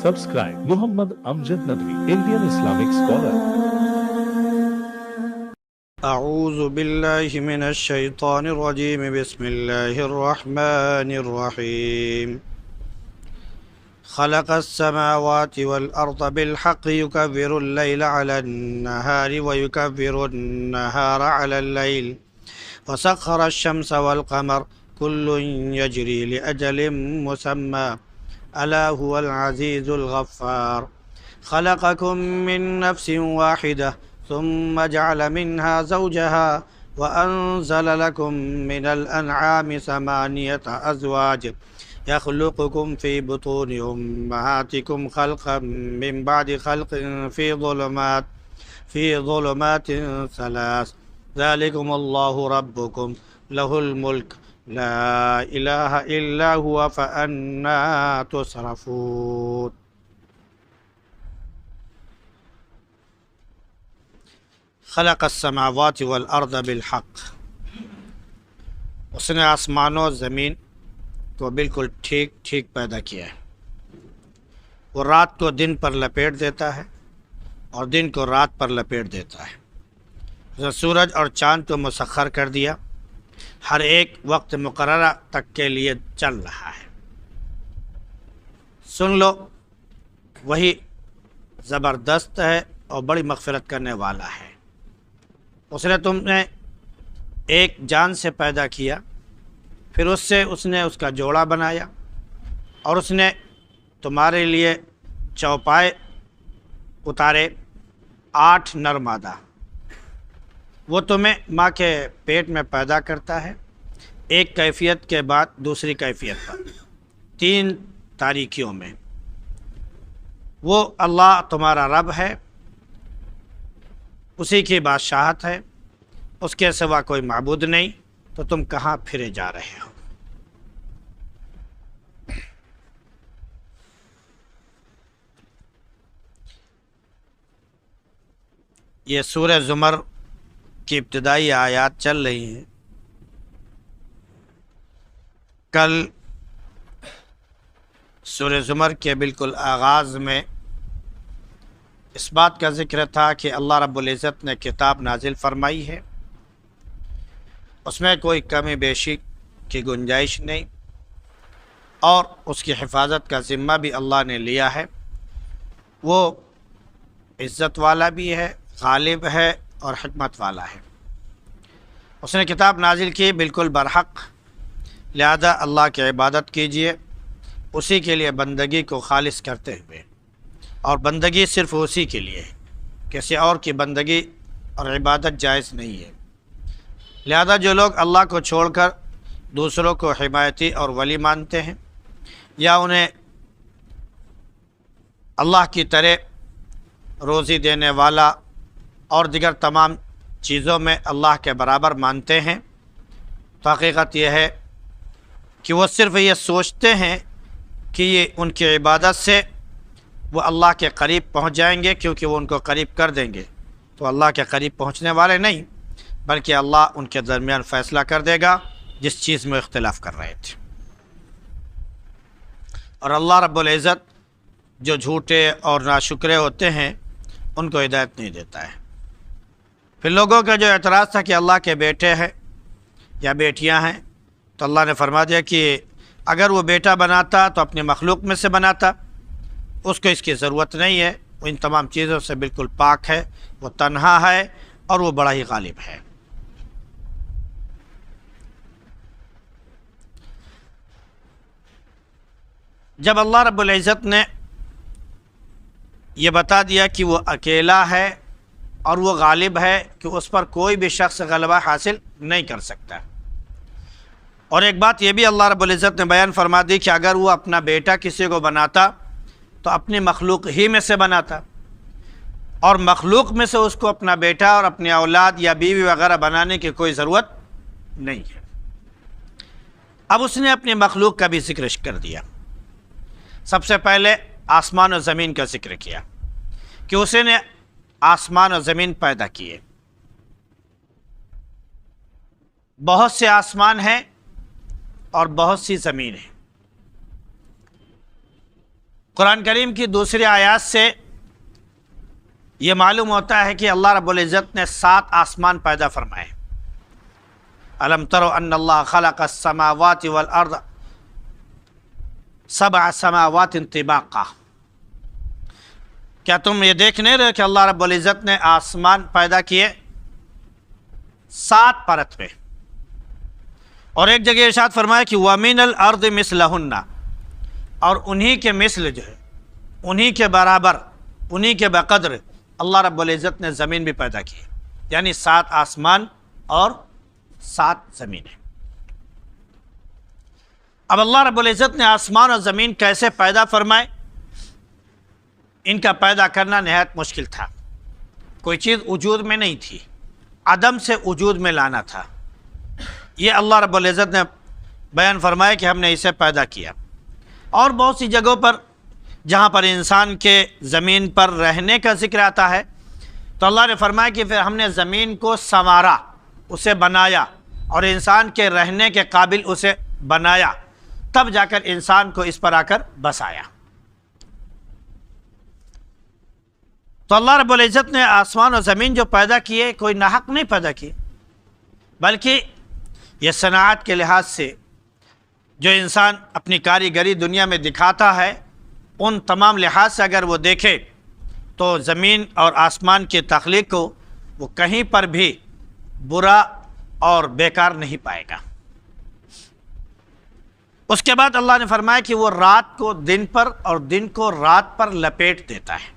Subscribe Muhammad Amjad Nadwi, Indian Islamic scholar. أعوذ بالله من الشيطان الرجيم بسم الله الرحمن الرحيم خلق السماوات والأرض بالحق يكبر الليل على النهار ويكبر النهار على الليل وسخر الشمس والقمر كل يجري لأجل مسمى ألا هو العزيز الغفار خلقكم من نفس واحدة ثم جعل منها زوجها وأنزل لكم من الأنعام ثمانية أزواج يخلقكم في بطون أمهاتكم خلقا من بعد خلق في ظلمات ثلاث ذلكم الله ربكم له الملك لا إله إلا هو فأنا تصرفون. خلق السماوات والارض بالحق، اس نے آسمانوں زمین کو بالکل ٹھیک پیدا کیا ہے. وہ رات کو دن پر لپیٹ دیتا ہے اور دن کو رات پر لپیٹ دیتا ہے. اس نے سورج اور چاند کو مسخر کر دیا، ہر ایک وقت مقررہ تک کے لیے چل رہا ہے. سن لو، وہی زبردست ہے اور بڑی مغفرت کرنے والا ہے. اس نے تم نے ایک جان سے پیدا کیا، پھر اس نے اس کا جوڑا بنایا، اور اس نے تمہارے لیے چوپائے اتارے 8 نر مادہ. وہ تمہیں ماں کے پیٹ میں پیدا کرتا ہے، ایک کیفیت کے بعد دوسری کیفیت پر 3 تاریکیوں میں. وہ اللہ تمہارا رب ہے، اسی کی بادشاہت ہے، اس کے سوا کوئی معبود نہیں. تو تم کہاں پھرے جا رہے ہو؟ یہ سورہ زمر کی ابتدائی آیات چل رہی ہیں. کل سورہ زمر کے بالکل آغاز میں اس بات کا ذکر تھا کہ اللہ رب العزت نے کتاب نازل فرمائی ہے، اس میں کوئی کمی بیشی کی گنجائش نہیں، اور اس کی حفاظت کا ذمہ بھی اللہ نے لیا ہے. وہ عزت والا بھی ہے، غالب ہے اور حکمت والا ہے. اس نے کتاب نازل کی بالکل برحق، لہذا اللہ کی عبادت کیجیے، اسی کے لیے بندگی کو خالص کرتے ہوئے. اور بندگی صرف اسی کے لیے ہے، کسی اور کی بندگی اور عبادت جائز نہیں ہے. لہذا جو لوگ اللہ کو چھوڑ کر دوسروں کو حمایتی اور ولی مانتے ہیں، یا انہیں اللہ کی طرح روزی دینے والا اور دیگر تمام چیزوں میں اللہ کے برابر مانتے ہیں، تو حقیقت یہ ہے کہ وہ صرف یہ سوچتے ہیں کہ یہ ان کی عبادت سے وہ اللہ کے قریب پہنچ جائیں گے، کیونکہ وہ ان کو قریب کر دیں گے. تو اللہ کے قریب پہنچنے والے نہیں، بلکہ اللہ ان کے درمیان فیصلہ کر دے گا جس چیز میں اختلاف کر رہے تھے. اور اللہ رب العزت جو جھوٹے اور ناشکرے ہوتے ہیں ان کو ہدایت نہیں دیتا ہے. پھر لوگوں کا جو اعتراض تھا کہ اللہ کے بیٹے ہیں یا بیٹیاں ہیں، تو اللہ نے فرما دیا کہ اگر وہ بیٹا بناتا تو اپنی مخلوق میں سے بناتا، اس کو اس کی ضرورت نہیں ہے. وہ ان تمام چیزوں سے بالکل پاک ہے، وہ تنہا ہے اور وہ بڑا ہی غالب ہے. جب اللہ رب العزت نے یہ بتا دیا کہ وہ اکیلا ہے اور وہ غالب ہے، کہ اس پر کوئی بھی شخص غلبہ حاصل نہیں کر سکتا. اور ایک بات یہ بھی اللہ رب العزت نے بیان فرما دی کہ اگر وہ اپنا بیٹا کسی کو بناتا تو اپنی مخلوق ہی میں سے بناتا، اور مخلوق میں سے اس کو اپنا بیٹا اور اپنی اولاد یا بیوی وغیرہ بنانے کی کوئی ضرورت نہیں ہے. اب اس نے اپنی مخلوق کا بھی ذکر کر دیا. سب سے پہلے آسمان و زمین کا ذکر کیا کہ اسے نے آسمان و زمین پیدا کیے. بہت سے آسمان ہیں اور بہت سی زمین ہیں. قرآن کریم کی دوسری آیات سے یہ معلوم ہوتا ہے کہ اللہ رب العزت نے 7 آسمان پیدا فرمائے۔ الم تروا ان اللہ خلق السماوات والارض 7 سماوات طباقا، کیا تم یہ دیکھ نہیں رہے کہ اللہ رب العزت نے آسمان پیدا کیے 7 پرت میں؟ اور ایک جگہ ارشاد فرمایا کہ وَمِنَ الْأَرْضِ مِثْلَهُنَّ، اور انہی کے مثل جو ہے، انہی کے برابر، انہی کے بقدر اللہ رب العزت نے زمین بھی پیدا کی، یعنی 7 آسمان اور 7 زمینیں۔ اب اللہ رب العزت نے آسمان اور زمین کیسے پیدا فرمائے؟ ان کا پیدا کرنا نہایت مشکل تھا، کوئی چیز وجود میں نہیں تھی، عدم سے وجود میں لانا تھا۔ یہ اللہ رب العزت نے بیان فرمایا کہ ہم نے اسے پیدا کیا۔ اور بہت سی جگہوں پر جہاں پر انسان کے زمین پر رہنے کا ذکر آتا ہے تو اللہ نے فرمایا کہ پھر ہم نے زمین کو سنوارا، اسے بنایا اور انسان کے رہنے کے قابل اسے بنایا، تب جا کر انسان کو اس پر آ کر بسایا۔ تو اللہ رب العزت نے آسمان اور زمین جو پیدا کیے کوئی ناحق نہیں پیدا کیے، بلکہ یہ صنعت کے لحاظ سے جو انسان اپنی کاریگری دنیا میں دکھاتا ہے، ان تمام لحاظ سے اگر وہ دیکھے تو زمین اور آسمان کی تخلیق کو وہ کہیں پر بھی برا اور بیکار نہیں پائے گا۔ اس کے بعد اللہ نے فرمایا کہ وہ رات کو دن پر اور دن کو رات پر لپیٹ دیتا ہے،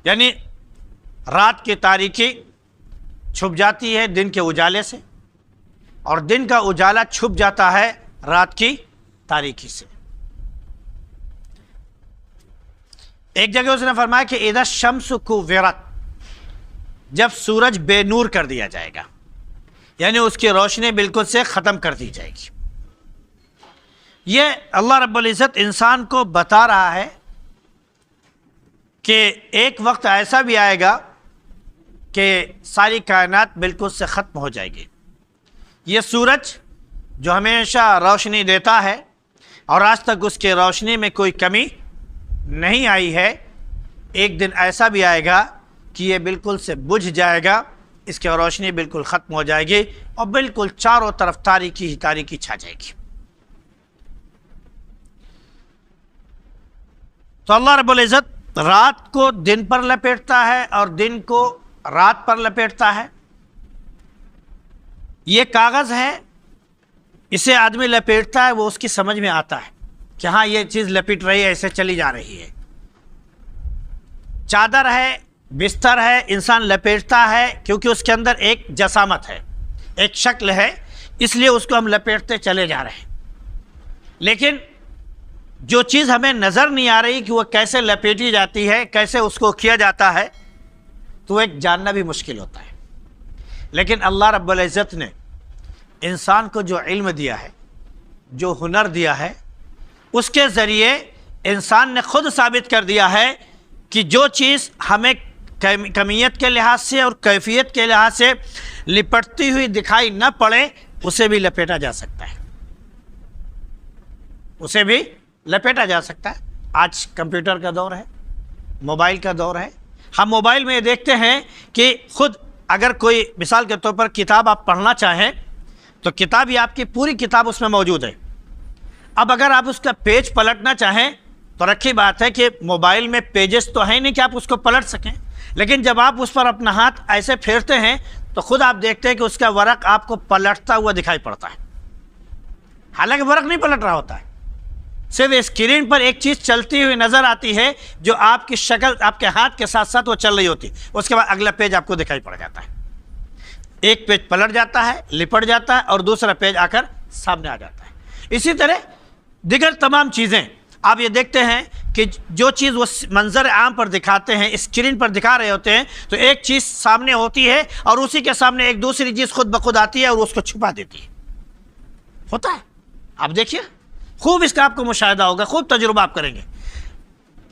یعنی رات کی تاریکی چھپ جاتی ہے دن کے اجالے سے، اور دن کا اجالا چھپ جاتا ہے رات کی تاریکی سے۔ ایک جگہ اس نے فرمایا کہ اذا الشمس کوورت، جب سورج بے نور کر دیا جائے گا، یعنی اس کی روشنی بالکل سے ختم کر دی جائے گی۔ یہ اللہ رب العزت انسان کو بتا رہا ہے کہ ایک وقت ایسا بھی آئے گا کہ ساری کائنات بالکل سے ختم ہو جائے گی۔ یہ سورج جو ہمیشہ روشنی دیتا ہے اور آج تک اس کی روشنی میں کوئی کمی نہیں آئی ہے، ایک دن ایسا بھی آئے گا کہ یہ بالکل سے بجھ جائے گا، اس کی روشنی بالکل ختم ہو جائے گی اور بالکل چاروں طرف تاریکی ہی تاریکی چھا جائے گی۔ تو اللہ رب العزت رات کو دن پر لپیٹتا ہے اور دن کو رات پر لپیٹتا ہے۔ یہ کاغذ ہے، اسے آدمی لپیٹتا ہے، وہ اس کی سمجھ میں آتا ہے کہ ہاں یہ چیز لپٹ رہی ہے، ایسے چلی جا رہی ہے۔ چادر ہے، بستر ہے، انسان لپیٹتا ہے کیونکہ اس کے اندر ایک جسامت ہے، ایک شکل ہے، اس لیے اس کو ہم لپیٹتے چلے جا رہے ہیں۔ لیکن جو چیز ہمیں نظر نہیں آ رہی کہ وہ کیسے لپیٹی جاتی ہے، کیسے اس کو کیا جاتا ہے، تو ایک جاننا بھی مشکل ہوتا ہے۔ لیکن اللہ رب العزت نے انسان کو جو علم دیا ہے، جو ہنر دیا ہے، اس کے ذریعے انسان نے خود ثابت کر دیا ہے کہ جو چیز ہمیں کمیت کے لحاظ سے اور کیفیت کے لحاظ سے لپٹتی ہوئی دکھائی نہ پڑے، اسے بھی لپیٹا جا سکتا ہے، اسے بھی لپیٹا جا سکتا ہے۔ آج کمپیوٹر کا دور ہے، موبائل کا دور ہے۔ ہم موبائل میں یہ دیکھتے ہیں کہ خود اگر کوئی مثال کے طور پر کتاب آپ پڑھنا چاہیں تو کتاب ہی آپ کی پوری کتاب اس میں موجود ہے۔ اب اگر آپ اس کا پیج پلٹنا چاہیں تو رکھی بات ہے کہ موبائل میں پیجز تو ہیں نہیں کہ آپ اس کو پلٹ سکیں، لیکن جب آپ اس پر اپنا ہاتھ ایسے پھیرتے ہیں تو خود آپ دیکھتے ہیں کہ اس کا ورق آپ کو پلٹتا ہوا دکھائی پڑتا ہے، حالانکہ ورق نہیں پلٹ رہا ہوتا ہے، صرف اسکرین پر ایک چیز چلتی ہوئی نظر آتی ہے جو آپ کی شکل آپ کے ہاتھ کے ساتھ ساتھ وہ چل رہی ہوتی ہے، اس کے بعد اگلا پیج آپ کو دکھائی پڑ جاتا ہے، ایک پیج پلٹ جاتا ہے، لپٹ جاتا ہے اور دوسرا پیج آ کر سامنے آ جاتا ہے۔ اسی طرح دیگر تمام چیزیں آپ یہ دیکھتے ہیں کہ جو چیز وہ منظر عام پر دکھاتے ہیں، اسکرین پر دکھا رہے ہوتے ہیں، تو ایک چیز سامنے ہوتی ہے اور اسی کے سامنے ایک دوسری چیز خود بخود آتی ہے اور اس کو چھپا دیتی ہے، ہوتا ہے۔ آپ دیکھیے خوب اس کا آپ کو مشاہدہ ہوگا، خوب تجربہ آپ کریں گے۔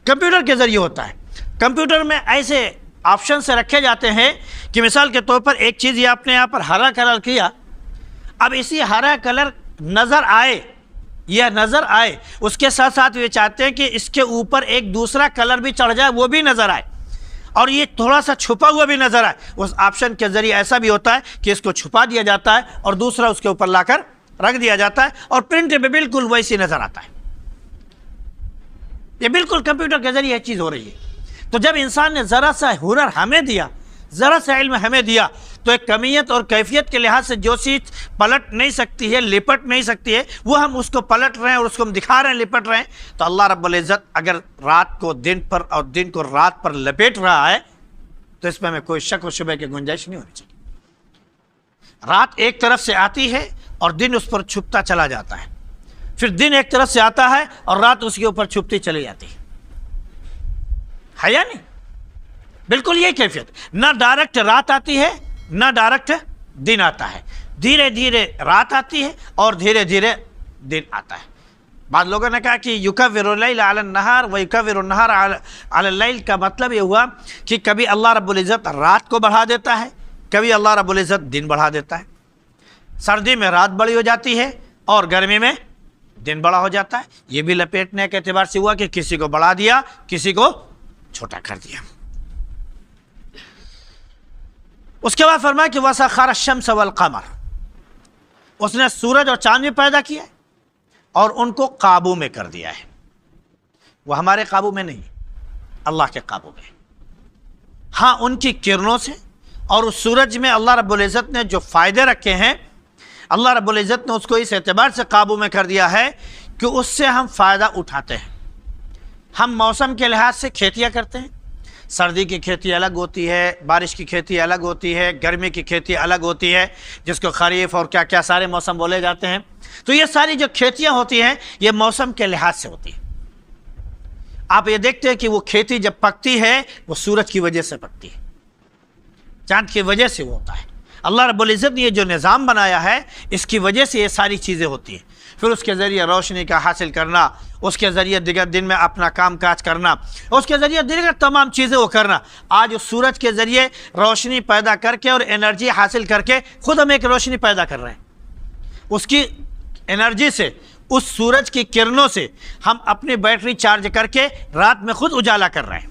کمپیوٹر کے ذریعے ہوتا ہے، کمپیوٹر میں ایسے آپشن سے رکھے جاتے ہیں کہ مثال کے طور پر ایک چیز یہ آپ نے یہاں پر ہرا کلر کیا، اب اسی ہرا کلر نظر آئے یہ نظر آئے، اس کے ساتھ ساتھ یہ چاہتے ہیں کہ اس کے اوپر ایک دوسرا کلر بھی چڑھ جائے، وہ بھی نظر آئے، اور یہ تھوڑا سا چھپا ہوا بھی نظر آئے۔ اس آپشن کے ذریعے ایسا بھی ہوتا ہے کہ اس کو چھپا دیا جاتا ہے اور دوسرا اس کے اوپر لا کر رکھ دیا جاتا ہے، اور پرنٹ میں بالکل ویسی نظر آتا ہے۔ یہ بالکل کمپیوٹر کے ذریعے یہ چیز ہو رہی ہے۔ تو جب انسان نے ذرا سا ہنر ہمیں دیا، ذرا سا علم ہمیں دیا، تو ایک کمیت اور کیفیت کے لحاظ سے جو چیز پلٹ نہیں سکتی ہے، لپٹ نہیں سکتی ہے، وہ ہم اس کو پلٹ رہے ہیں اور اس کو ہم دکھا رہے ہیں، لپٹ رہے ہیں۔ تو اللہ رب العزت اگر رات کو دن پر اور دن کو رات پر لپیٹ رہا ہے تو اس میں ہمیں کوئی شک و شبہ کی گنجائش نہیں ہونی چاہیے۔ رات ایک طرف سے آتی ہے اور دن اس پر چھپتا چلا جاتا ہے، پھر دن ایک طرف سے آتا ہے اور رات اس کے اوپر چھپتی چلی جاتی ہے یا نہیں؟ بالکل یہ کیفیت، نہ ڈائریکٹ رات آتی ہے نہ ڈائریکٹ دن آتا ہے، دھیرے دھیرے رات آتی ہے اور دھیرے دھیرے دن آتا ہے۔ بعض لوگوں نے کہا کہ یکور اللیل علی النہار و یکور النہار علی اللیل کا مطلب یہ ہوا کہ کبھی اللہ رب العزت رات کو بڑھا دیتا ہے، کبھی اللہ رب العزت دن بڑھا دیتا ہے۔ سردی میں رات بڑی ہو جاتی ہے اور گرمی میں دن بڑا ہو جاتا ہے۔ یہ بھی لپیٹنے کے اعتبار سے ہوا کہ کسی کو بڑھا دیا، کسی کو چھوٹا کر دیا۔ اس کے بعد فرمایا کہ وَسَخَّرَ الشَّمْسَ وَالْقَمَرَ، اس نے سورج اور چاند بھی پیدا کیا ہے اور ان کو قابو میں کر دیا ہے۔ وہ ہمارے قابو میں نہیں، اللہ کے قابو میں۔ ہاں ان کی کرنوں سے اور اس سورج میں اللہ رب العزت نے جو فائدے رکھے ہیں، اللہ رب العزت نے اس کو اس اعتبار سے قابو میں کر دیا ہے کہ اس سے ہم فائدہ اٹھاتے ہیں۔ ہم موسم کے لحاظ سے کھیتیاں کرتے ہیں، سردی کی کھیتی الگ ہوتی ہے، بارش کی کھیتی الگ ہوتی ہے، گرمی کی کھیتی الگ ہوتی ہے، جس کو خریف اور کیا کیا سارے موسم بولے جاتے ہیں۔ تو یہ ساری جو کھیتیاں ہوتی ہیں یہ موسم کے لحاظ سے ہوتی ہیں۔ آپ یہ دیکھتے ہیں کہ وہ کھیتی جب پکتی ہے وہ سورج کی وجہ سے پکتی ہے، چاند کی وجہ سے وہ ہوتا ہے۔ اللہ رب العزت نے یہ جو نظام بنایا ہے اس کی وجہ سے یہ ساری چیزیں ہوتی ہیں۔ پھر اس کے ذریعے روشنی کا حاصل کرنا، اس کے ذریعے دیگر دن میں اپنا کام کاج کرنا، اس کے ذریعے دیگر تمام چیزیں وہ کرنا۔ آج اس سورج کے ذریعے روشنی پیدا کر کے اور انرجی حاصل کر کے خود ہم ایک روشنی پیدا کر رہے ہیں۔ اس کی انرجی سے، اس سورج کی کرنوں سے ہم اپنی بیٹری چارج کر کے رات میں خود اجالا کر رہے ہیں۔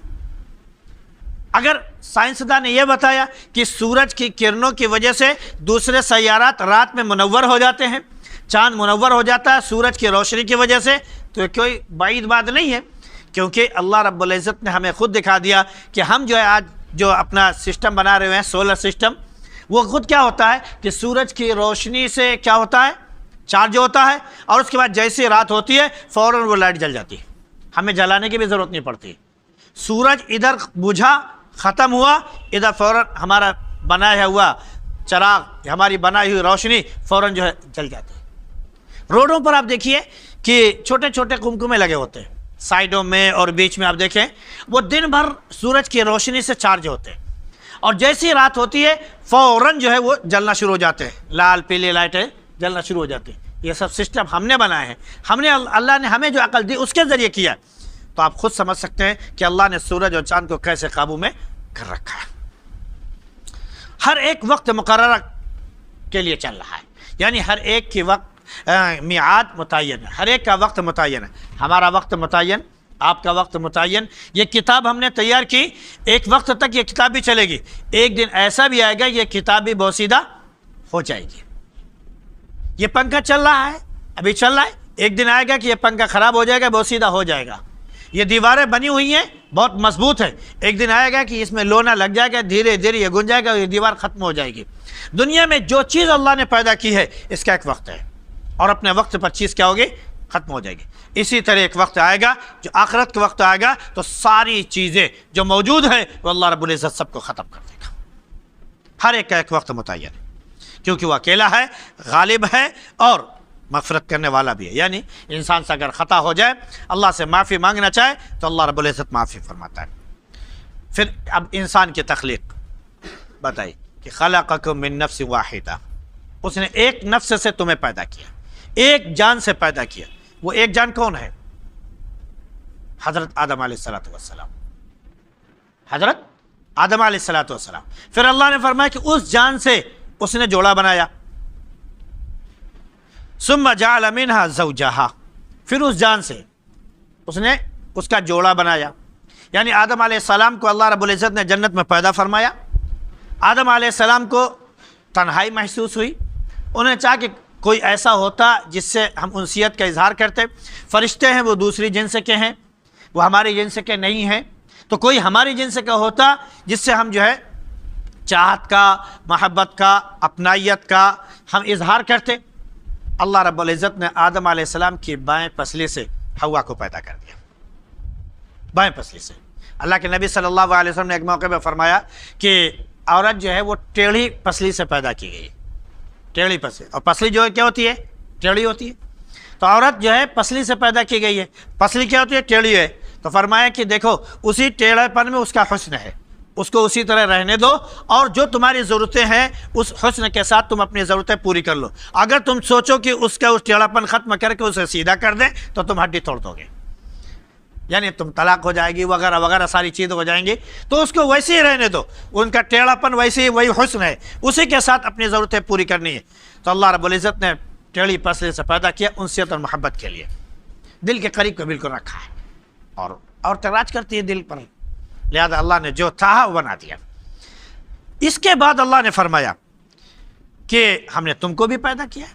اگر سائنسداں نے یہ بتایا کہ سورج کی کرنوں کی وجہ سے دوسرے سیارات رات میں منور ہو جاتے ہیں، چاند منور ہو جاتا ہے سورج کی روشنی کی وجہ سے، تو کوئی بعید بات نہیں ہے، کیونکہ اللہ رب العزت نے ہمیں خود دکھا دیا کہ ہم جو ہے آج جو اپنا سسٹم بنا رہے ہیں سولر سسٹم، وہ خود کیا ہوتا ہے کہ سورج کی روشنی سے کیا ہوتا ہے، چارج ہوتا ہے، اور اس کے بعد جیسے رات ہوتی ہے فوراً وہ لائٹ جل جاتی ہے، ہمیں جلانے کی بھی ضرورت نہیں پڑتی۔ سورج ادھر بجھا، ختم ہوا، ادھر فوراً ہمارا بنایا ہوا چراغ، ہماری بنائی ہوئی روشنی فوراً جو ہے جل جاتی ہے۔ روڈوں پر آپ دیکھیے کہ چھوٹے چھوٹے کمکمے لگے ہوتے ہیں سائڈوں میں اور بیچ میں، آپ دیکھیں وہ دن بھر سورج کی روشنی سے چارج ہوتے ہیں، اور جیسی رات ہوتی ہے فوراً جو ہے وہ جلنا شروع ہو جاتے ہیں، لال پیلی لائٹیں جلنا شروع ہو جاتی ہیں۔ یہ سب سسٹم ہم نے بنائے ہیں، ہم نے، اللہ نے ہمیں جو عقل دی اس کے ذریعے کیا ہے۔ تو آپ خود سمجھ سکتے ہیں کہ اللہ نے سورج اور چاند کو کیسے قابو میں کر رکھا ہے۔ ہر ایک وقت مقررہ کے لیے چل رہا ہے، یعنی ہر ایک کی وقت میعاد متعین ہے، ہر ایک کا وقت متعین ہے۔ ہمارا وقت متعین، آپ کا وقت متعین۔ یہ کتاب ہم نے تیار کی، ایک وقت تک یہ کتاب بھی چلے گی، ایک دن ایسا بھی آئے گا یہ کتاب بھی بوسیدہ ہو جائے گی۔ یہ پنکھا چل رہا ہے، ابھی چل رہا ہے، ایک دن آئے گا کہ یہ پنکھا خراب ہو جائے گا، بوسیدہ ہو جائے گا۔ یہ دیواریں بنی ہوئی ہیں بہت مضبوط ہے، ایک دن آئے گا کہ اس میں لونا لگ جائے گا، دھیرے دھیرے یہ گن جائے گا، یہ دیوار ختم ہو جائے گی۔ دنیا میں جو چیز اللہ نے پیدا کی ہے اس کا ایک وقت ہے، اور اپنے وقت پر چیز کیا ہوگی، ختم ہو جائے گی۔ اسی طرح ایک وقت آئے گا جو آخرت کا وقت آئے گا تو ساری چیزیں جو موجود ہیں وہ اللہ رب العزت سب کو ختم کر دے گا۔ ہر ایک کا ایک وقت متعین ہے، کیونکہ وہ اکیلا ہے، غالب ہے اور مغفرت کرنے والا بھی ہے۔ یعنی انسان سے اگر خطا ہو جائے، اللہ سے معافی مانگنا چاہے تو اللہ رب العزت معافی فرماتا ہے۔ پھر اب انسان کی تخلیق بتائی کہ خلقکم من نفس واحدہ، اس نے ایک نفس سے تمہیں پیدا کیا، ایک جان سے پیدا کیا۔ وہ ایک جان کون ہے؟ حضرت آدم علیہ السلام، حضرت آدم علیہ السلام۔ پھر اللہ نے فرمایا کہ اس جان سے اس نے جوڑا بنایا، ثم جعل منها زوجها، پھر اس جان سے اس نے اس کا جوڑا بنایا، یعنی آدم علیہ السلام کو اللہ رب العزت نے جنت میں پیدا فرمایا۔ آدم علیہ السلام کو تنہائی محسوس ہوئی، انہیں چاہا کہ کوئی ایسا ہوتا جس سے ہم انسیت کا اظہار کرتے۔ فرشتے ہیں وہ دوسری جنس کے ہیں، وہ ہماری جنس کے نہیں ہیں، تو کوئی ہماری جنس کا ہوتا جس سے ہم جو ہے چاہت کا، محبت کا، اپنائیت کا ہم اظہار کرتے۔ اللہ رب العزت نے آدم علیہ السلام کی بائیں پسلی سے حوا کو پیدا کر دیا، بائیں پسلی سے۔ اللہ کے نبی صلی اللہ علیہ وسلم نے ایک موقع پہ فرمایا کہ عورت جو ہے وہ ٹیڑھی پسلی سے پیدا کی گئی، ٹیڑھی پسلی، اور پسلی جو ہے کیا ہوتی ہے؟ ٹیڑھی ہوتی ہے۔ تو عورت جو ہے پسلی سے پیدا کی گئی ہے، پسلی کیا ہوتی ہے؟ ٹیڑھی ہے۔ تو فرمایا کہ دیکھو اسی ٹیڑھے پن میں اس کا حسن ہے، اس کو اسی طرح رہنے دو، اور جو تمہاری ضرورتیں ہیں اس حسن کے ساتھ تم اپنی ضرورتیں پوری کر لو۔ اگر تم سوچو کہ اس کا اس ٹیڑھا پن ختم کر کے اسے سیدھا کر دیں تو تم ہڈی توڑ دو گے، یعنی تم طلاق ہو جائے گی وغیرہ وغیرہ ساری چیزیں ہو جائیں گی۔ تو اس کو ویسے ہی رہنے دو، ان کا ٹیڑھا پن ویسے ہی، وہی حسن ہے، اسی کے ساتھ اپنی ضرورتیں پوری کرنی ہے۔ تو اللہ رب العزت نے ٹیڑھی پسلی سے پیدا کیا انسیت اور محبت کے لیے، دل کے قریب کو بالکل رکھا ہے، اور تراج کرتی ہے دل پر، لہذا اللہ نے جو چاہا وہ بنا دیا۔ اس کے بعد اللہ نے فرمایا کہ ہم نے تم کو بھی پیدا کیا۔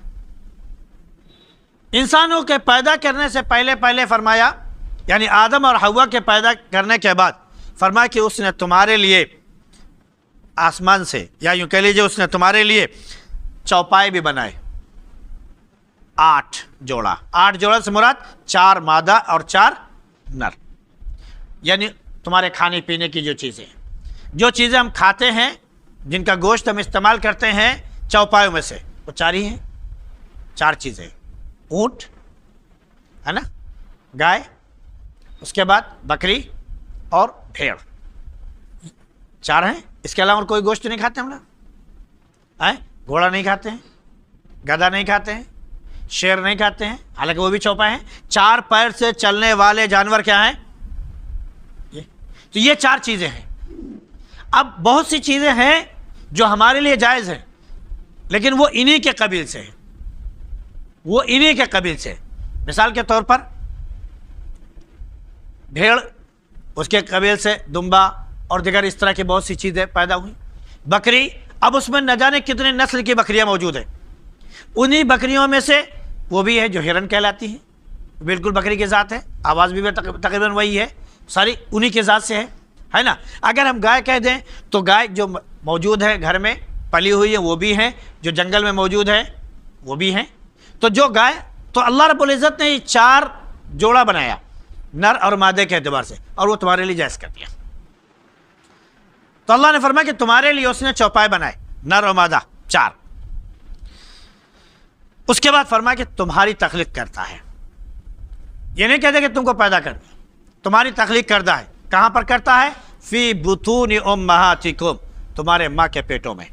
انسانوں کے پیدا کرنے سے پہلے فرمایا، یعنی آدم اور حوا کے پیدا کرنے کے بعد فرمایا کہ اس نے تمہارے لیے آسمان سے، یا یوں کہہ لیجیے اس نے تمہارے لیے چوپائے بھی بنائے، 8 جوڑا۔ 8 جوڑا سے مراد 4 مادہ اور 4 نر، یعنی تمہارے کھانے پینے کی جو چیزیں ہم کھاتے ہیں، جن کا گوشت ہم استعمال کرتے ہیں چوپایوں میں سے، وہ 4 ہی ہیں، 4 چیزیں، اونٹ ہے نا، گائے، اس کے بعد بکری اور بھیڑ، 4 ہیں۔ اس کے علاوہ کوئی گوشت نہیں کھاتے ہم لوگ، گھوڑا نہیں کھاتے ہیں، گدھا نہیں کھاتے ہیں، شیر نہیں کھاتے ہیں، حالانکہ وہ بھی چوپائے ہیں۔ 4 پیر سے چلنے والے جانور کیا ہیں؟ تو یہ 4 چیزیں ہیں۔ اب بہت سی چیزیں ہیں جو ہمارے لیے جائز ہیں، لیکن وہ انہی کے قبیل سے ہیں، وہ انہی کے قبیل سے۔ مثال کے طور پر بھیڑ، اس کے قبیل سے دمبا اور دیگر اس طرح کی بہت سی چیزیں پیدا ہوئی۔ بکری، اب اس میں نہ جانے کتنے نسل کی بکریاں موجود ہیں، انہی بکریوں میں سے وہ بھی ہے جو ہرن کہلاتی ہیں، بالکل بکری کی ذات ہے، آواز بھی تقریباً وہی ہے، ساری انہی کے ذات سے ہے نا۔ اگر ہم گائے کہہ دیں تو گائے جو موجود ہے گھر میں پلی ہوئی ہے وہ بھی ہیں، جو جنگل میں موجود ہے وہ بھی ہیں۔ تو جو گائے، تو اللہ رب العزت نے یہ 4 جوڑا بنایا نر اور مادے کے اعتبار سے، اور وہ تمہارے لیے جائز کر دیا۔ تو اللہ نے فرمایا کہ تمہارے لیے اس نے چوپائے بنائے، نر اور مادہ 4۔ اس کے بعد فرمایا کہ تمہاری تخلیق کرتا ہے، یہ نہیں کہتے کہ تم کو پیدا کر دیا، تمہاری تخلیق کردہ ہے۔ کہاں پر کرتا ہے؟ فی بطون امہاتکم، تمہارے ماں کے پیٹوں میں،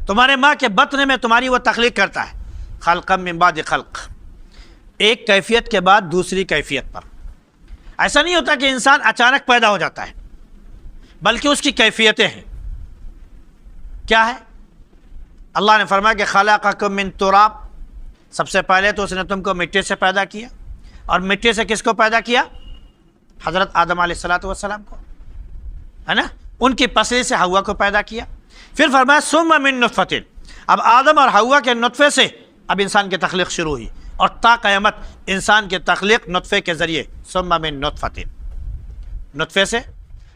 تمہارے ماں کے بطن میں تمہاری وہ تخلیق کرتا ہے۔ خلقا من بعد خلق، ایک کیفیت کے بعد دوسری کیفیت پر۔ ایسا نہیں ہوتا کہ انسان اچانک پیدا ہو جاتا ہے، بلکہ اس کی کیفیتیں ہیں۔ کیا ہے؟ اللہ نے فرمایا کہ خلقکم من تراب، سب سے پہلے تو اس نے تم کو مٹی سے پیدا کیا، اور مٹی سے کس کو پیدا کیا؟ حضرت آدم علیہ السلام کو، ہے نا، ان کی پسلی سے حوا کو پیدا کیا۔ پھر فرمایا ثم من نطفۃ، اب آدم اور حوا کے نطفے سے اب انسان کی تخلیق شروع ہوئی، اور تا قیامت انسان کی تخلیق نطفے کے ذریعے، ثم من نطفۃ، نطفے سے،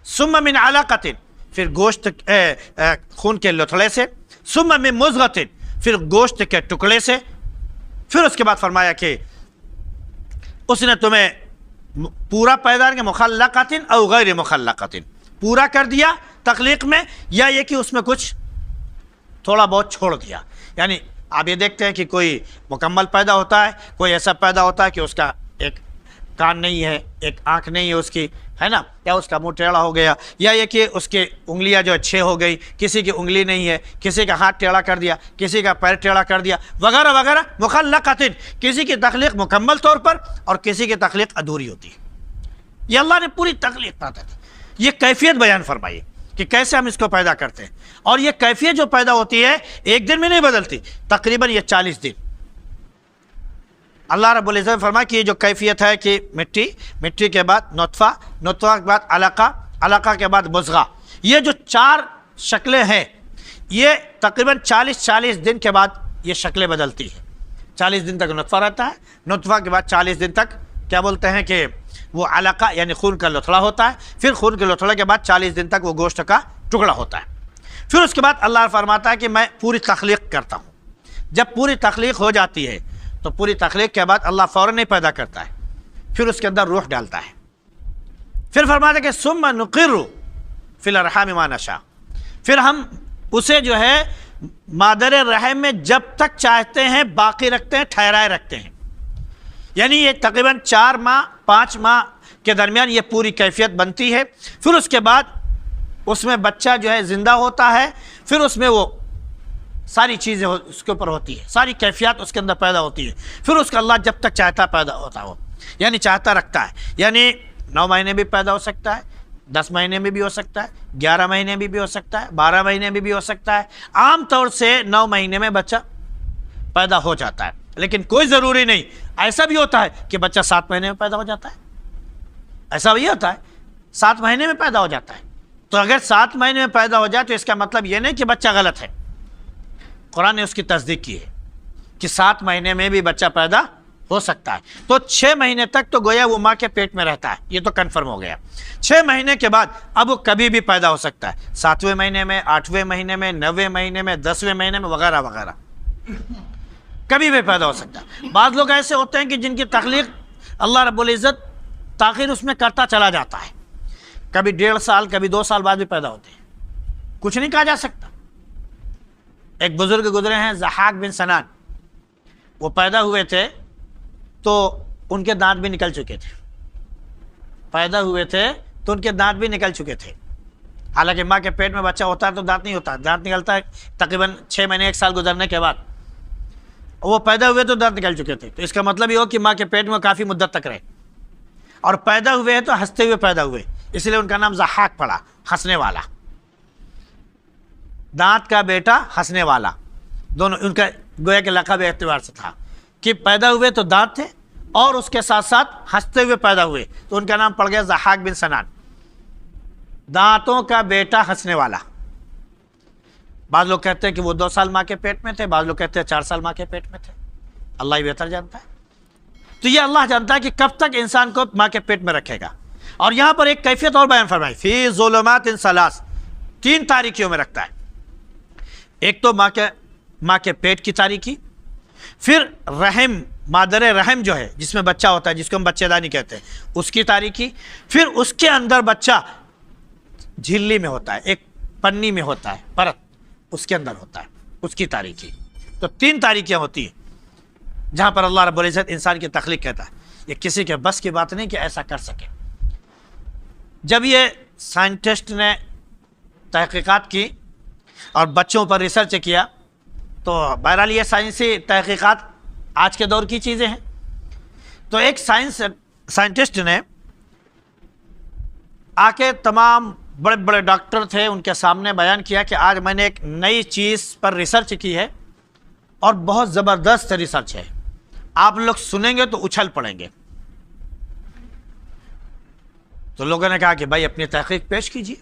ثم من علقۃ، پھر گوشت خون کے لتھڑے سے، ثم من مضغۃ، پھر گوشت کے ٹکڑے سے۔ پھر اس کے بعد فرمایا کہ اس نے تمہیں پورا پیدا کیا، مخلقۃ او غیر مخلقۃ، پورا کر دیا تخلیق میں، یا یہ کہ اس میں کچھ تھوڑا بہت چھوڑ دیا۔ یعنی آپ یہ دیکھتے ہیں کہ کوئی مکمل پیدا ہوتا ہے، کوئی ایسا پیدا ہوتا ہے کہ اس کا ایک کان نہیں ہے، ایک آنکھ نہیں ہے اس کی، ہے نا، یا اس کا منہ ٹیڑھا ہو گیا، یا یہ کہ اس کی انگلیاں جو 6 ہو گئی، کسی کی انگلی نہیں ہے، کسی کا ہاتھ ٹیڑھا کر دیا، کسی کا پیر ٹیڑھا کر دیا، وغیرہ وغیرہ۔ مخلقۃ، کسی کی تخلیق مکمل طور پر اور کسی کی تخلیق ادھوری ہوتی ہے۔ یہ اللہ نے پوری تخلیق بتا دی، یہ کیفیت بیان فرمائی کہ کیسے ہم اس کو پیدا کرتے ہیں، اور یہ کیفیت جو پیدا ہوتی ہے ایک دن میں نہیں بدلتی، تقریباً یہ 40 دن اللہ رب العزت نے فرمایا کہ یہ جو کیفیت ہے کہ مٹی کے بعد نطفہ کے بعد علقہ کے بعد مضغہ، یہ جو 4 شکلیں ہیں یہ تقریباً 40 دن کے بعد یہ شکلیں بدلتی ہیں۔ 40 دن تک نطفہ رہتا ہے، نطفہ کے بعد 40 دن تک کیا بولتے ہیں کہ وہ علقہ یعنی خون کا لوتھڑا ہوتا ہے، پھر خون کے لوتھڑے کے بعد 40 دن تک وہ گوشت کا ٹکڑا ہوتا ہے۔ پھر اس کے بعد اللہ فرماتا ہے کہ میں پوری تخلیق کرتا ہوں۔ جب پوری تخلیق ہو جاتی ہے تو پوری تخلیق کے بعد اللہ فوراً نہیں پیدا کرتا ہے، پھر اس کے اندر روح ڈالتا ہے۔ پھر فرماتا ہے کہ ثم نقر فی الارحام ما نشاء، پھر ہم اسے جو ہے مادر رحم میں جب تک چاہتے ہیں باقی رکھتے ہیں، ٹھہرائے رکھتے ہیں۔ یعنی یہ تقریباً 4 ماہ 5 ماہ کے درمیان یہ پوری کیفیت بنتی ہے۔ پھر اس کے بعد اس میں بچہ جو ہے زندہ ہوتا ہے، پھر اس میں وہ ساری چیزیں اس کے اوپر ہوتی ہے، ساری کیفیات اس کے اندر پیدا ہوتی ہے۔ پھر اس کا اللہ جب تک چاہتا پیدا ہوتا ہو، یعنی چاہتا رکھتا ہے، یعنی 9 مہینے بھی پیدا ہو سکتا ہے، 10 مہینے میں بھی ہو سکتا ہے، 11 مہینے میں بھی ہو سکتا ہے، 12 مہینے میں بھی ہو سکتا ہے۔ عام طور سے 9 مہینے میں بچہ پیدا ہو جاتا ہے، لیکن کوئی ضروری نہیں۔ ایسا بھی ہوتا ہے کہ بچہ 7 مہینے میں پیدا ہو جاتا ہے، ایسا بھی ہوتا ہے 7 مہینے میں پیدا ہو جاتا ہے۔ تو اگر 7 مہینے میں پیدا ہو جائے تو اس کا مطلب یہ نہیں کہ بچہ غلط ہے، قرآن نے اس کی تصدیق کی ہے کہ 7 مہینے میں بھی بچہ پیدا ہو سکتا ہے۔ تو 6 مہینے تک تو گویا وہ ماں کے پیٹ میں رہتا ہے، یہ تو کنفرم ہو گیا۔ 6 مہینے کے بعد اب وہ کبھی بھی پیدا ہو سکتا ہے، 7ویں مہینے میں، 8ویں مہینے میں، 9ویں مہینے میں، 10ویں مہینے میں، وغیرہ وغیرہ، کبھی بھی پیدا ہو سکتا ہے۔ بعض لوگ ایسے ہوتے ہیں کہ جن کی تخلیق اللہ رب العزت تاخیر اس میں کرتا چلا جاتا ہے، کبھی 1.5 سال کبھی 2 سال بعد بھی پیدا ہوتے ہیں، کچھ نہیں کہا جا سکتا۔ ایک بزرگ گزرے ہیں ضحاک بن سنان، وہ پیدا ہوئے تھے تو ان کے دانت بھی نکل چکے تھے، پیدا ہوئے تھے تو ان کے دانت بھی نکل چکے تھے۔ حالانکہ ماں کے پیٹ میں بچہ ہوتا ہے تو دانت نہیں ہوتا، دانت نکلتا ہے تقریباً 6 مہینے 1 سال گزرنے کے بعد۔ وہ پیدا ہوئے تو دانت نکل چکے تھے، تو اس کا مطلب یہ ہو کہ ماں کے پیٹ میں کافی مدت تک رہے، اور پیدا ہوئے ہیں تو ہنستے ہوئے پیدا ہوئے، اس لیے ان کا نام ضحاک پڑا، ہنسنے والا، دانت کا بیٹا ہنسنے والا، دونوں ان کا گویا کے لقب اعتبار سے تھا کہ پیدا ہوئے تو دانت تھے اور اس کے ساتھ ساتھ ہنستے ہوئے پیدا ہوئے، تو ان کا نام پڑ گیا ضحاک بن سنان، دانتوں کا بیٹا ہنسنے والا۔ بعض لوگ کہتے ہیں کہ وہ 2 سال ماں کے پیٹ میں تھے، بعض لوگ کہتے ہیں 4 سال ماں کے پیٹ میں تھے، اللہ ہی بہتر جانتا ہے۔ تو یہ اللہ جانتا ہے کہ کب تک انسان کو ماں کے پیٹ میں رکھے گا۔ اور یہاں پر ایک کیفیت اور بیان فرمائی، فی ظلمات ثلاث، 3 تاریکیوں میں رکھتا ہے۔ ایک تو ماں کے پیٹ کی تاریکی، پھر رحم، مادر رحم جو ہے جس میں بچہ ہوتا ہے، جس کو ہم بچے دانی کہتے ہیں، اس کی تاریکی، پھر اس کے اندر بچہ جھلی میں ہوتا ہے، ایک پنی میں ہوتا ہے، پرت اس کے اندر ہوتا ہے، اس کی تاریکی۔ تو 3 تاریکیاں ہوتی ہیں جہاں پر اللہ رب العزت انسان کی تخلیق کہتا ہے۔ یہ کسی کے بس کی بات نہیں کہ ایسا کر سکے۔ جب یہ سائنٹسٹ نے تحقیقات کی اور بچوں پر ریسرچ کیا تو بہرحال یہ سائنسی تحقیقات آج کے دور کی چیزیں ہیں۔ تو ایک سائنٹسٹ نے آ کے تمام بڑے بڑے ڈاکٹر تھے ان کے سامنے بیان کیا کہ آج میں نے ایک نئی چیز پر ریسرچ کی ہے اور بہت زبردست ریسرچ ہے، آپ لوگ سنیں گے تو اچھل پڑیں گے۔ تو لوگوں نے کہا کہ بھائی اپنی تحقیق پیش کیجیے۔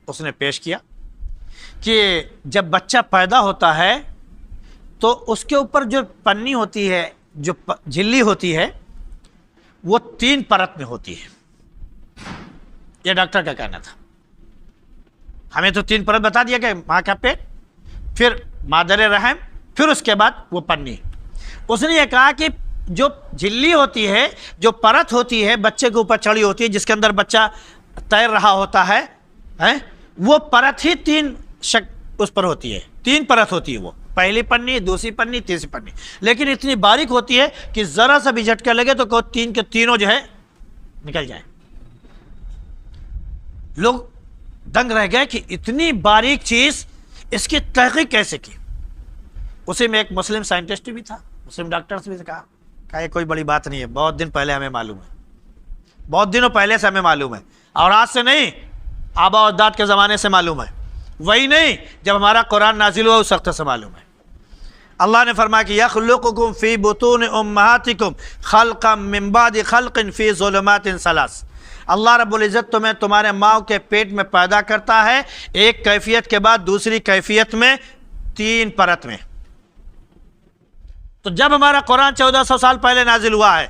اس نے پیش کیا کہ جب بچہ پیدا ہوتا ہے تو اس کے اوپر جو پنی ہوتی ہے، جو جھلی ہوتی ہے، وہ 3 پرت میں ہوتی ہے۔ یہ ڈاکٹر کا کہنا تھا۔ ہمیں تو 3 پرت بتا دیا کہ ماں کا پیٹ، پھر مادر رحم، پھر اس کے بعد وہ پنی۔ اس نے یہ کہا کہ جو جھلی ہوتی ہے، جو پرت ہوتی ہے بچے کے اوپر چڑھی ہوتی ہے، جس کے اندر بچہ تیر رہا ہوتا ہے، وہ پرت ہی 3 اس پر ہوتی ہے، 3 پرت ہوتی ہے، وہ پہلی پنی، دوسری پنی، تیسری پنی، لیکن اتنی باریک ہوتی ہے کہ ذرا سا بھی جھٹکا لگے تو 3 کے تینوں جو ہے نکل جائیں۔ لوگ دنگ رہ گئے کہ اتنی باریک چیز، اس کی تحقیق کیسے کی۔ اسی میں ایک مسلم سائنٹسٹ بھی تھا، مسلم ڈاکٹر سے بھی کہا یہ کوئی بڑی بات نہیں ہے، بہت دن پہلے ہمیں معلوم ہے، بہت دنوں پہلے سے ہمیں معلوم ہے، اور آج سے نہیں، آبا و اجداد کے زمانے سے معلوم ہے، وہی نہیں جب ہمارا قرآن نازل ہوا اس وقت سے معلوم ہے۔ اللہ نے فرمایا کہ یخلقکم فی بطون امہاتکم خلقا من بعد خلق فی ظلمات ثلاث، اللہ رب العزت تمہیں تمہارے ماں کے پیٹ میں پیدا کرتا ہے، ایک کیفیت کے بعد دوسری کیفیت میں، 3 پرت میں۔ تو جب ہمارا قرآن 1400 سال پہلے نازل ہوا ہے،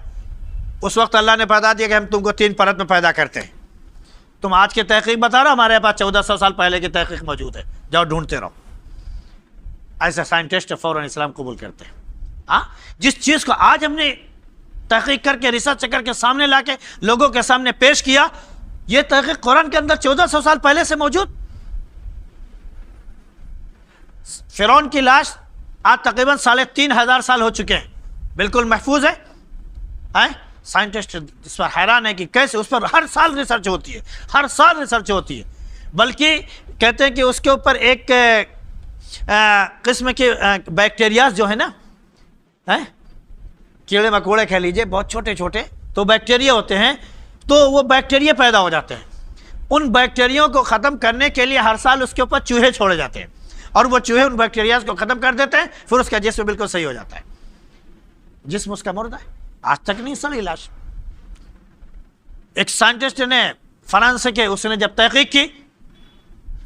اس وقت اللہ نے بتا دیا کہ ہم تم کو 3 پرت میں پیدا کرتے ہیں۔ تم آج کی تحقیق بتا رہا، ہمارے پاس 1400 سال پہلے کی تحقیق موجود ہے، جاؤ ڈھونڈتے رہو۔ ایسے سائنٹسٹ فوراً اسلام قبول کرتے ہیں۔ ہاں، جس چیز کو آج ہم نے تحقیق کر کے ریسرچ کر کے سامنے لا کے لوگوں کے سامنے پیش کیا، یہ تحقیق قرآن کے اندر 1400 سال پہلے سے موجود۔ فرعون کی لاش آج تقریباً 3500 سال ہو چکے ہیں، بالکل محفوظ ہے۔ سائنٹسٹ اس پر حیران ہے کہ کیسے، اس پر ہر سال ریسرچ ہوتی ہے، ہر سال ریسرچ ہوتی ہے، بلکہ کہتے ہیں کہ اس کے اوپر ایک قسم کے بیکٹیریاز جو ہے نا، کیڑے مکوڑے کہہ لیجئے، بہت چھوٹے چھوٹے تو بیکٹیریا ہوتے ہیں، تو وہ بیکٹیریا پیدا ہو جاتے ہیں۔ ان بیکٹیریوں کو ختم کرنے کے لیے ہر سال اس کے اوپر چوہے چھوڑے جاتے ہیں، اور وہ چوہے ان بیکٹیریاز کو ختم کر دیتے ہیں، پھر اس کا جسم بالکل صحیح ہو جاتا ہے۔ جسم اس کا مردہ ہے، آج تک نہیں سڑی لاش۔ ایک سائنٹسٹ نے فرانس کے، اس نے جب تحقیق کی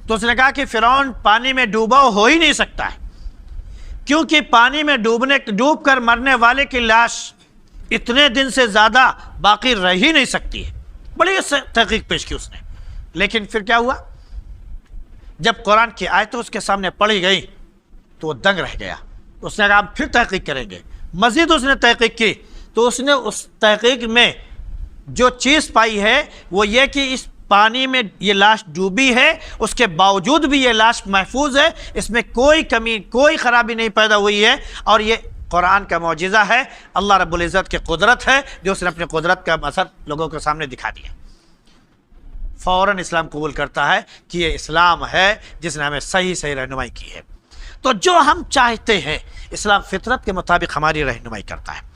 تو اس نے کہا کہ فرعون پانی میں ڈوبا ہو ہی نہیں سکتا ہے، کیونکہ پانی میں ڈوب کر مرنے والے کی لاش اتنے دن سے زیادہ باقی رہ ہی نہیں سکتی ہے۔ بڑی تحقیق پیش کی اس نے، لیکن پھر کیا ہوا، جب قرآن کی آیتیں اس کے سامنے پڑھی گئی تو وہ دنگ رہ گیا۔ اس نے کہا ہم پھر تحقیق کریں گے۔ مزید اس نے تحقیق کی تو اس نے اس تحقیق میں جو چیز پائی ہے وہ یہ کہ اس پانی میں یہ لاش ڈوبی ہے، اس کے باوجود بھی یہ لاش محفوظ ہے، اس میں کوئی کمی کوئی خرابی نہیں پیدا ہوئی ہے، اور یہ قرآن کا معجزہ ہے، اللہ رب العزت کی قدرت ہے جو اس نے اپنی قدرت کا اثر لوگوں کے سامنے دکھا دیا۔ فوراً اسلام قبول کرتا ہے کہ یہ اسلام ہے جس نے ہمیں صحیح صحیح رہنمائی کی ہے۔ تو جو ہم چاہتے ہیں اسلام فطرت کے مطابق ہماری رہنمائی کرتا ہے۔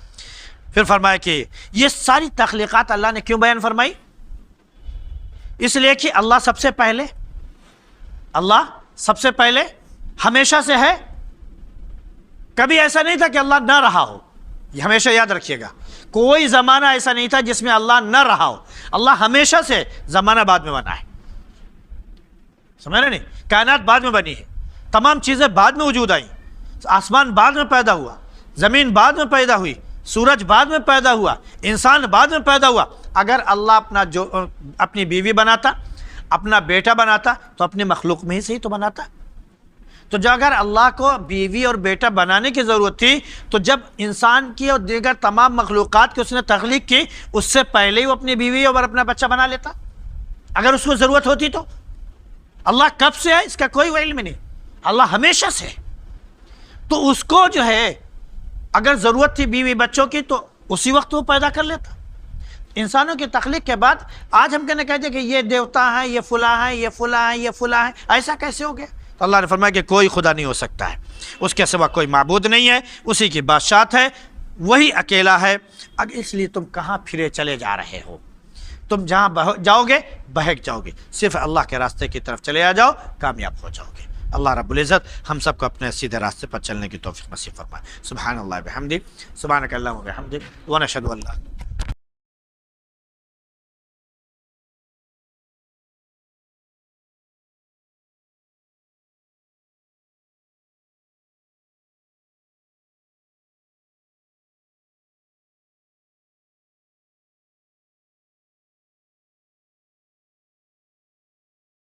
پھر فرمایا کہ یہ ساری تخلیقات اللہ نے کیوں بیان فرمائی؟ اس لیے کہ اللہ سب سے پہلے ہمیشہ سے ہے، کبھی ایسا نہیں تھا کہ اللہ نہ رہا ہو، یہ ہمیشہ یاد رکھیے گا۔ کوئی زمانہ ایسا نہیں تھا جس میں اللہ نہ رہا ہو، اللہ ہمیشہ سے، زمانہ بعد میں بنا ہے، سمجھ رہے نہیں؟ کائنات بعد میں بنی ہے، تمام چیزیں بعد میں وجود آئیں، آسمان بعد میں پیدا ہوا، زمین بعد میں پیدا ہوئی، سورج بعد میں پیدا ہوا، انسان بعد میں پیدا ہوا۔ اگر اللہ اپنی بیوی بناتا، اپنا بیٹا بناتا تو اپنی مخلوق میں ہی سے ہی تو بناتا۔ تو جو اگر اللہ کو بیوی اور بیٹا بنانے کی ضرورت تھی تو جب انسان کی اور دیگر تمام مخلوقات کی اس نے تخلیق کی، اس سے پہلے ہی وہ اپنی بیوی اور اپنا بچہ بنا لیتا اگر اس کو ضرورت ہوتی تو۔ اللہ کب سے ہے اس کا کوئی علم نہیں، اللہ ہمیشہ سے، تو اس کو جو ہے اگر ضرورت تھی بیوی بچوں کی تو اسی وقت وہ پیدا کر لیتا۔ انسانوں کی تخلیق کے بعد آج ہم کہتے ہیں کہ یہ دیوتا ہے، یہ فلاں ہے، یہ فلاں ہے، یہ فلاں ہے، ایسا کیسے ہو گیا؟ تو اللہ نے فرمایا کہ کوئی خدا نہیں ہو سکتا ہے، اس کے سوا کوئی معبود نہیں ہے، اسی کی بادشاہت ہے، وہی اکیلا ہے۔ اس لیے تم کہاں پھرے چلے جا رہے ہو؟ تم جہاں جاؤ گے بہک جاؤ گے، صرف اللہ کے راستے کی طرف چلے جاؤ، کامیاب ہو جاؤ گے۔ اللہ رب العزت ہم سب کو اپنے سیدھے راستے پر چلنے کی توفیق نصیب فرمائے۔ سبحان اللہ بحمدہ، سبحانک اللہم وبحمدک، ونشہد ان لا